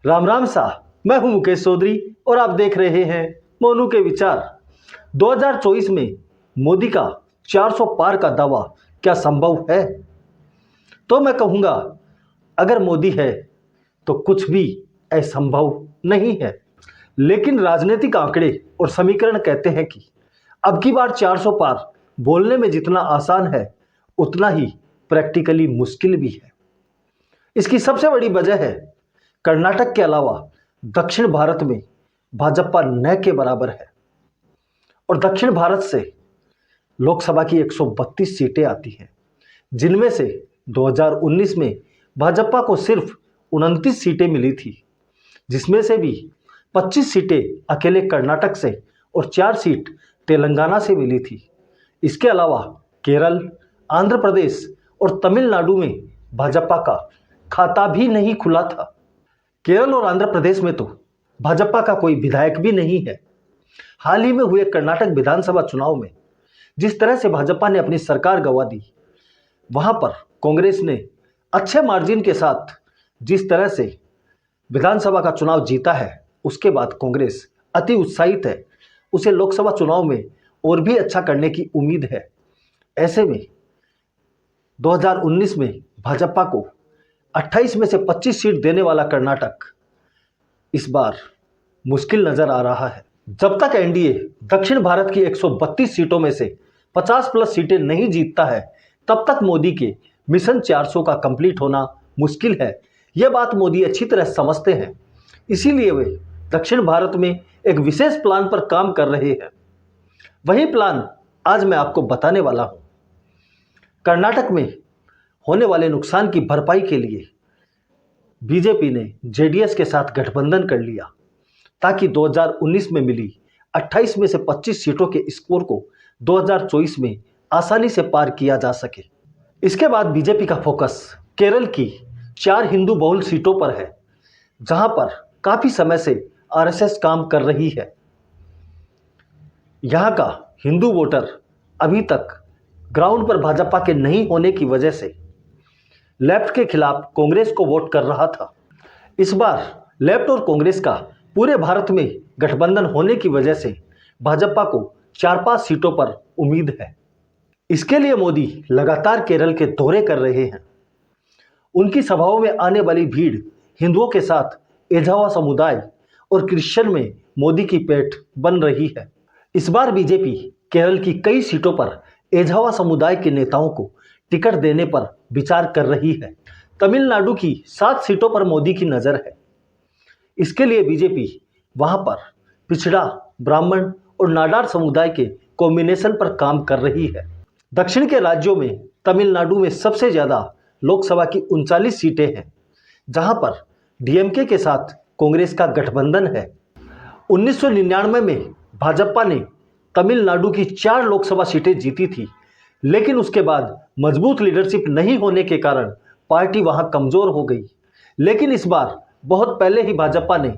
राम राम सा। मैं हूं मुकेश चौधरी और आप देख रहे हैं मोनू के विचार। 2024 में मोदी का 400 पार का दावा क्या संभव है? तो मैं कहूंगा, अगर मोदी है तो कुछ भी असंभव नहीं है। लेकिन राजनीतिक आंकड़े और समीकरण कहते हैं कि अब की बार 400 पार बोलने में जितना आसान है उतना ही प्रैक्टिकली मुश्किल भी है। इसकी सबसे बड़ी वजह है कर्नाटक के अलावा दक्षिण भारत में भाजपा न के बराबर है और दक्षिण भारत से लोकसभा की 132 सीटें आती हैं, जिनमें से 2019 में भाजपा को सिर्फ 29 सीटें मिली थी, जिसमें से भी 25 सीटें अकेले कर्नाटक से और 4 सीट तेलंगाना से मिली थी। इसके अलावा केरल, आंध्र प्रदेश और तमिलनाडु में भाजपा का खाता भी नहीं खुला था। केरल और आंध्र प्रदेश में तो भाजपा का कोई विधायक भी नहीं है। हाल ही में हुए कर्नाटक विधानसभा चुनाव में जिस तरह से भाजपा ने अपनी सरकार गंवा दी, वहां पर कांग्रेस ने अच्छे मार्जिन के साथ जिस तरह से विधानसभा का चुनाव जीता है, उसके बाद कांग्रेस अति उत्साहित है। उसे लोकसभा चुनाव में और भी अच्छा करने की उम्मीद है। ऐसे में 2019 में भाजपा को 28 में से 25 सीट देने वाला कर्नाटक इस बार मुश्किल नजर आ रहा है। जब तक एनडीए दक्षिण भारत की 132 सीटों में से 50 प्लस सीटें नहीं जीतता है, तब तक मोदी के मिशन 400 का कंप्लीट होना मुश्किल है। यह बात मोदी अच्छी तरह समझते हैं, इसीलिए वे दक्षिण भारत में एक विशेष प्लान पर काम कर रहे हैं। वही प्लान आज मैं आपको बताने वाला हूं। कर्नाटक में होने वाले नुकसान की भरपाई के लिए बीजेपी ने जेडीएस के साथ गठबंधन कर लिया, ताकि 2019 में मिली 28 में से 25 सीटों के स्कोर को 2024 में आसानी से पार किया जा सके। इसके बाद बीजेपी का फोकस केरल की 4 हिंदू बहुल सीटों पर है, जहां पर काफी समय से आरएसएस काम कर रही है। यहां का हिंदू वोटर अभी तक ग्राउंड पर भाजपा के नहीं होने की वजह से लेफ्ट के खिलाफ कांग्रेस को वोट कर रहा था। इस बार लेफ्ट और कांग्रेस का पूरे भारत में गठबंधन होने की वजह से भाजपा को 4-5 सीटों पर उम्मीद है। इसके लिए मोदी लगातार केरल के दौरे कर रहे हैं। उनकी सभाओं में आने वाली भीड़ हिंदुओं के साथ एझावा समुदाय और क्रिश्चियन में मोदी की पेठ बन रही है। इस बार बीजेपी केरल की कई सीटों पर एझावा समुदाय के नेताओं को टिकट देने पर विचार कर रही है। तमिलनाडु की 7 सीटों पर मोदी की नजर है। इसके लिए बीजेपी वहां पर पिछड़ा, ब्राह्मण और नाडार समुदाय के कॉम्बिनेशन पर काम कर रही है। दक्षिण के राज्यों में तमिलनाडु में सबसे ज्यादा लोकसभा की 39 सीटें हैं, जहां पर डीएमके के साथ कांग्रेस का गठबंधन है। 1999 में भाजपा ने तमिलनाडु की 4 लोकसभा सीटें जीती थी, लेकिन उसके बाद मजबूत लीडरशिप नहीं होने के कारण पार्टी वहां कमजोर हो गई। लेकिन इस बार बहुत पहले ही भाजपा ने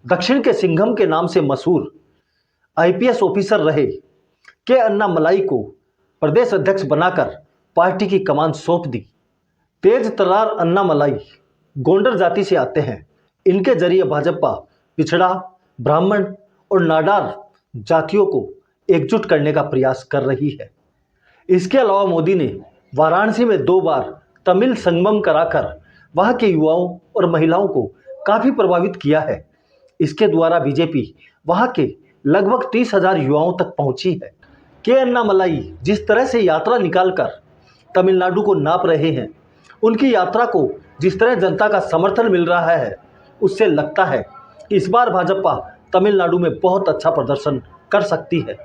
दक्षिण के सिंघम के नाम से मशहूर आईपीएस ऑफिसर रहे के अन्नामलाई को प्रदेश अध्यक्ष बनाकर पार्टी की कमान सौंप दी। तेज तर्रार अन्नामलाई गोंडर जाति से आते हैं। इनके जरिए भाजपा पिछड़ा, ब्राह्मण और नाडार जातियों को एकजुट करने का प्रयास कर रही है। इसके अलावा मोदी ने वाराणसी में 2 बार तमिल संगमम कराकर वहां के युवाओं और महिलाओं को काफी प्रभावित किया है। इसके द्वारा बीजेपी वहां के लगभग 30,000 युवाओं तक पहुंची है। के अन्नामलाई जिस तरह से यात्रा निकालकर तमिलनाडु को नाप रहे हैं, उनकी यात्रा को जिस तरह जनता का समर्थन मिल रहा है, उससे लगता है कि इस बार भाजपा तमिलनाडु में बहुत अच्छा प्रदर्शन कर सकती है।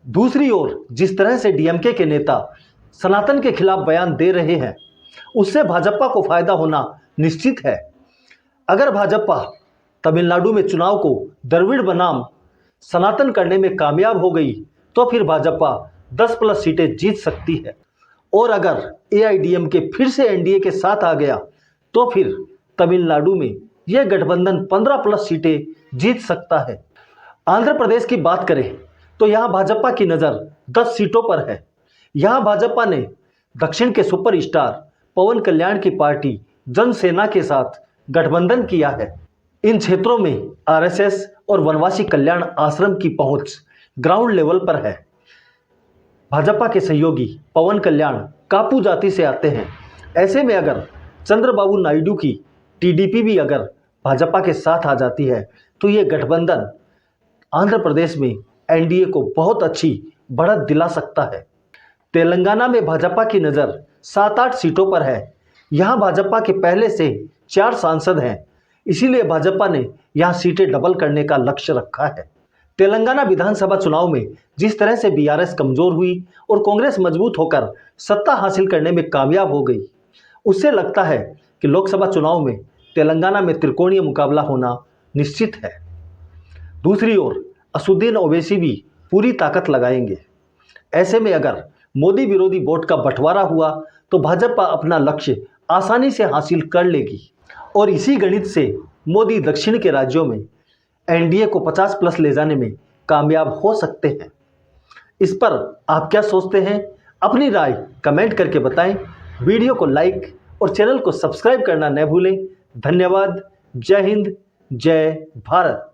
दूसरी ओर जिस तरह से डीएमके के नेता सनातन के खिलाफ बयान दे रहे हैं, उससे भाजपा को फायदा होना निश्चित है। अगर भाजपा तमिलनाडु में चुनाव को द्रविड़ बनाम सनातन करने में कामयाब हो गई, तो फिर भाजपा 10 प्लस सीटें जीत सकती है। और अगर एआईडीएमके फिर से एनडीए के साथ आ गया, तो फिर तमिलनाडु में यह गठबंधन 15 प्लस सीटें जीत सकता है। आंध्र प्रदेश की बात करें तो यहां भाजपा की नजर 10 सीटों पर है। यहां भाजपा ने दक्षिण के सुपरस्टार पवन कल्याण की पार्टी जनसेना के साथ गठबंधन किया है। इन क्षेत्रों में आरएसएस और वनवासी कल्याण आश्रम की पहुंच ग्राउंड लेवल पर है। भाजपा के सहयोगी पवन कल्याण कापू जाति से आते हैं। ऐसे में अगर चंद्रबाबू नायडू की टीडीपी भी अगर भाजपा के साथ आ जाती है तो ये गठबंधन आंध्र प्रदेश में एनडीए को बहुत अच्छी बढ़त दिला सकता है। तेलंगाना में भाजपा की नज़र 7-8 सीटों पर है। यहाँ भाजपा के पहले से 4 सांसद हैं, इसीलिए भाजपा ने यहाँ सीटें डबल करने का लक्ष्य रखा है। तेलंगाना विधानसभा चुनाव में जिस तरह से बीआरएस कमजोर हुई और कांग्रेस मजबूत होकर सत्ता हासिल करने में कामयाब हो गई, उससे लगता है कि लोकसभा चुनाव में तेलंगाना में त्रिकोणीय मुकाबला होना निश्चित है। दूसरी ओर असुद्दीन ओवैसी भी पूरी ताकत लगाएंगे। ऐसे में अगर मोदी विरोधी वोट का बंटवारा हुआ तो भाजपा अपना लक्ष्य आसानी से हासिल कर लेगी और इसी गणित से मोदी दक्षिण के राज्यों में एनडीए को 50+ ले जाने में कामयाब हो सकते हैं। इस पर आप क्या सोचते हैं? अपनी राय कमेंट करके बताएं। वीडियो को लाइक और चैनल को सब्सक्राइब करना न भूलें। धन्यवाद। जय हिंद, जय भारत।